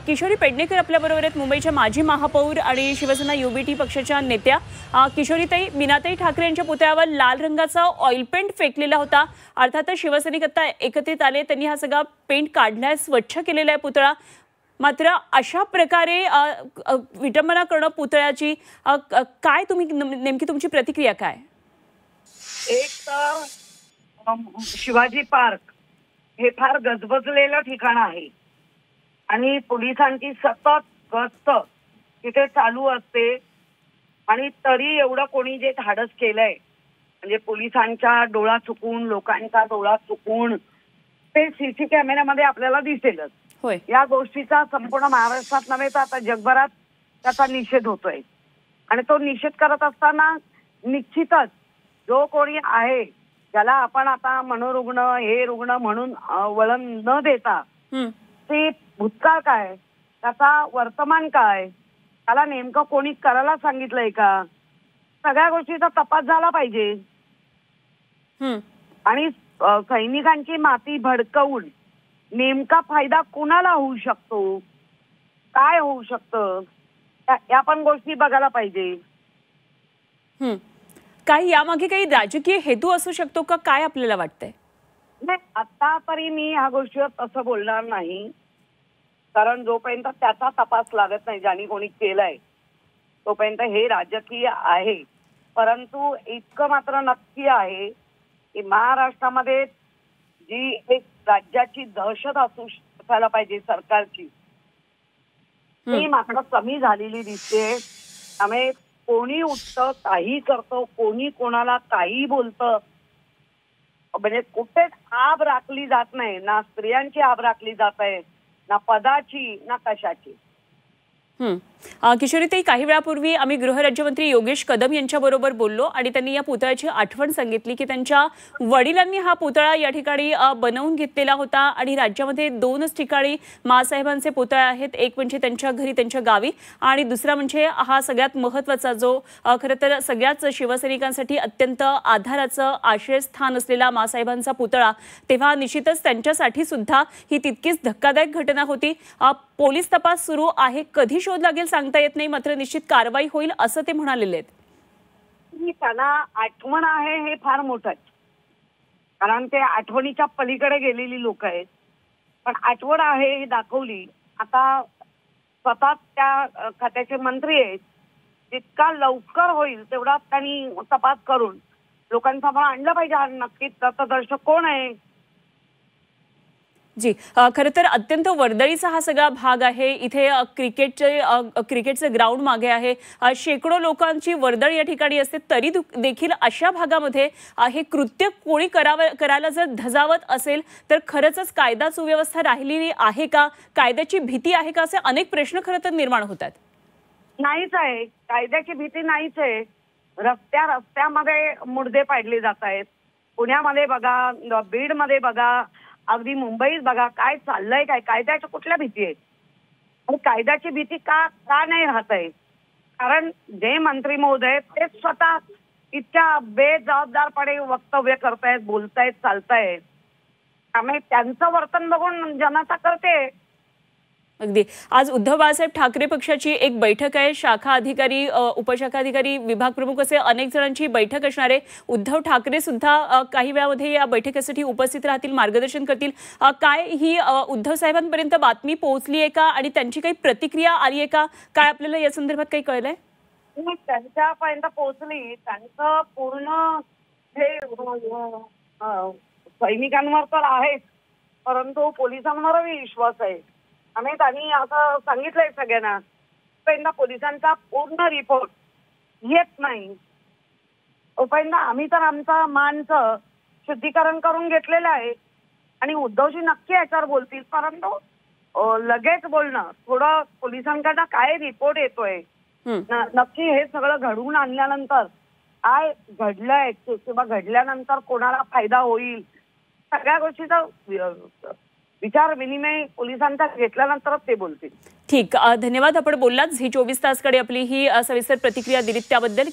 किशोरी पेडणेकर आपल्याबरोबर आहेत, मुंबईच्या माजी महापौर आणि शिवसेना युबीटी पक्षाच्या नेत्या। किशोरीताई, मीनाताई ठाकरे यांच्या पुतळ्यावर लाल रंगाचा ऑइल पेंट फेकलेला होता। अर्थातच शिवसैनिक आता एकत्रित आले, त्यांनी हा सगळा पेंट काढलाय, स्वच्छ केलेला आहे पुतळा। मात्र अशा प्रकारे विटंबना करणं पुतळ्याची, काय तुम्ही नेमकी तुमची प्रतिक्रिया काय? एक तर शिवाजी पार्क हे फार गजबजलेलं ठिकाण आहे आणि पोलिसांची सतत गस्त तिथे चालू असते आणि तरी एवढं कोणी जे धाडस केलंय, म्हणजे पोलिसांचा डोळा चुकून, लोकांचा डोळा चुकून, ते सीसी कॅमेऱ्यामध्ये आपल्याला दिसेलच। होय, या गोष्टीचा संपूर्ण महाराष्ट्रात नव्हे तर आता जगभरात त्याचा निषेध होतोय आणि तो निषेध करत असताना निश्चितच जो कोणी आहे ज्याला आपण आता मनोरुग्ण हे रुग्ण म्हणून वळण न देता ते भूतकाळ काय, त्याचा वर्तमान काय, त्याला नेमकं कोणी करायला सांगितलंय का, सगळ्या गोष्टीचा तपास झाला पाहिजे। आणि सैनिकांची माती भडकवून नेमका फायदा कोणाला होऊ शकतो, काय होऊ शकतं, या पण गोष्टी बघायला पाहिजे। काही यामागे काही राजकीय हेतू असू शकतो का, काय आपल्याला वाटतंय? नाही, आता तरी मी ह्या गोष्टीवर असं बोलणार नाही, कारण जोपर्यंत त्याचा तपास लागत नाही, ज्यांनी कोणी केलाय तोपर्यंत हे राजकीय आहे। परंतु इतकं मात्र नक्की आहे की महाराष्ट्रामध्ये जी एक राज्याची दहशत असायला पाहिजे सरकारची, ती मात्र कमी झालेली दिसते। त्यामुळे कोणी उठतं, काही करतो, कोणी कोणाला काही बोलतं, म्हणजे कुठेच आब राखली जात नाही, ना स्त्रियांची आब राखली जात आहे, ना पदाची ना कशाची। किशोरीताई, काही वेळापूर्वी आम्ही गृहराज्यमंत्री योगेश कदम यांच्याबरोबर बोललो आणि त्यांनी या पुतळ्याची आठवण सांगितली की त्यांच्या वडिलांनी हा पुतळा या ठिकाणी बनवून घेतलेला होता आणि राज्यामध्ये दोनच ठिकाणी माँसाहेबांचे पुतळे आहेत, एक म्हणजे त्यांच्या घरी त्यांच्या गावी आणि दुसरा म्हणजे हा सगळ्यात महत्त्वाचा जो खरं तर सगळ्याच शिवसैनिकांसाठी अत्यंत आधाराचं आश्रयस्थान असलेला माँसाहेबांचा पुतळा। तेव्हा निश्चितच त्यांच्यासाठी सुद्धा ही तितकीच धक्कादायक घटना होती। पोलीस तपास सुरू आहे, कधी शोध लागेल सांगता येत नाही, मात्र निश्चित कारवाई होईल असं ते म्हणालेले आहेत। त्यांना आठवण आहे हे फार मोठंच, कारण ते आठवणीच्या पलीकडे गेलेली लोक आहेत, पण आठवण आहे ही दाखवली। आता स्वतः त्या खात्याचे मंत्री आहेत, जितका लवकर होईल तेवढा त्यांनी तपास करून लोकांसमोर आणलं पाहिजे नक्कीच पथदर्शक कोण आहे। जी, खरं तर अत्यंत वर्दळीचा हा सगळा भाग आहे। इथे क्रिकेटचे ग्राउंड मागे आहे, शेकडो लोकांची वर्दळ या ठिकाणी असते, तरी देखील अशा भागामध्ये हे कृत्य कोणी करायला जर धजावत असेल तर खरंच कायदा सुव्यवस्था राहिलेली आहे का, कायद्याची भीती आहे का, असे अनेक प्रश्न खरं तर निर्माण होतात। नाहीच आहे, कायद्याची भीती नाहीच आहे। रस्त्यामध्ये मुर्दे पाडले जात आहेत, पुण्यामध्ये बघा, बीडमध्ये बघा, अगदी मुंबईत बघा, काय चाललंय, काय कायद्याच्या कुठल्या भीती आहेत आणि कायद्याची भीती का नाही राहत आहे? कारण जे मंत्री महोदय ते स्वतः इतक्या बेजबाबदारपणे वक्तव्य करतायत, बोलतायत, चालतायत, त्यामुळे त्यांचं वर्तन बघून जनता करते। अगदी आज उद्धव बाळासाहेब ठाकरे पक्षाची एक बैठक आहे, शाखा अधिकारी, उपशाखा अधिकारी, विभाग प्रमुख असे अनेक जणांची बैठक असणार आहे। उद्धव ठाकरे सुद्धा काही वेळामध्ये या बैठकीसाठी उपस्थित राहतील, मार्गदर्शन करतील। काय ही उद्धव साहेबांपर्यंत बातमी पोहोचली आहे का आणि त्यांची काही प्रतिक्रिया आली आहे का, काय आपल्याला या संदर्भात काही कळलंय? त्यांच्यापर्यंत पोहोचली, त्यांचं पूर्ण हे सैनिकांवर तर आहेच, परंतु पोलिसांवरही विश्वास आहे। आम्ही त्यांनी असं सांगितलंय सगळ्यांना, तोपर्यंत पोलिसांचा पूर्ण रिपोर्ट येत नाही तोपर्यंत आम्ही तर आमचा मानचं शुद्धीकरण करून घेतलेलं आहे आणि उद्धवजी नक्की याच्यावर बोलतील, परंतु लगेच बोलणं थोडं, पोलिसांकडनं काय रिपोर्ट येतोय, नक्की हे सगळं घडवून आणल्यानंतर काय घडलंय किंवा घडल्यानंतर कोणाला फायदा होईल, सगळ्या गोष्टीचा विचार विनिमय पोलिसांचा घेतल्यानंतरच ते बोलतील। ठीक, धन्यवाद, आपण बोललात झी 24 तासकडे आपली ही सविस्तर प्रतिक्रिया दिलीत त्याबद्दल।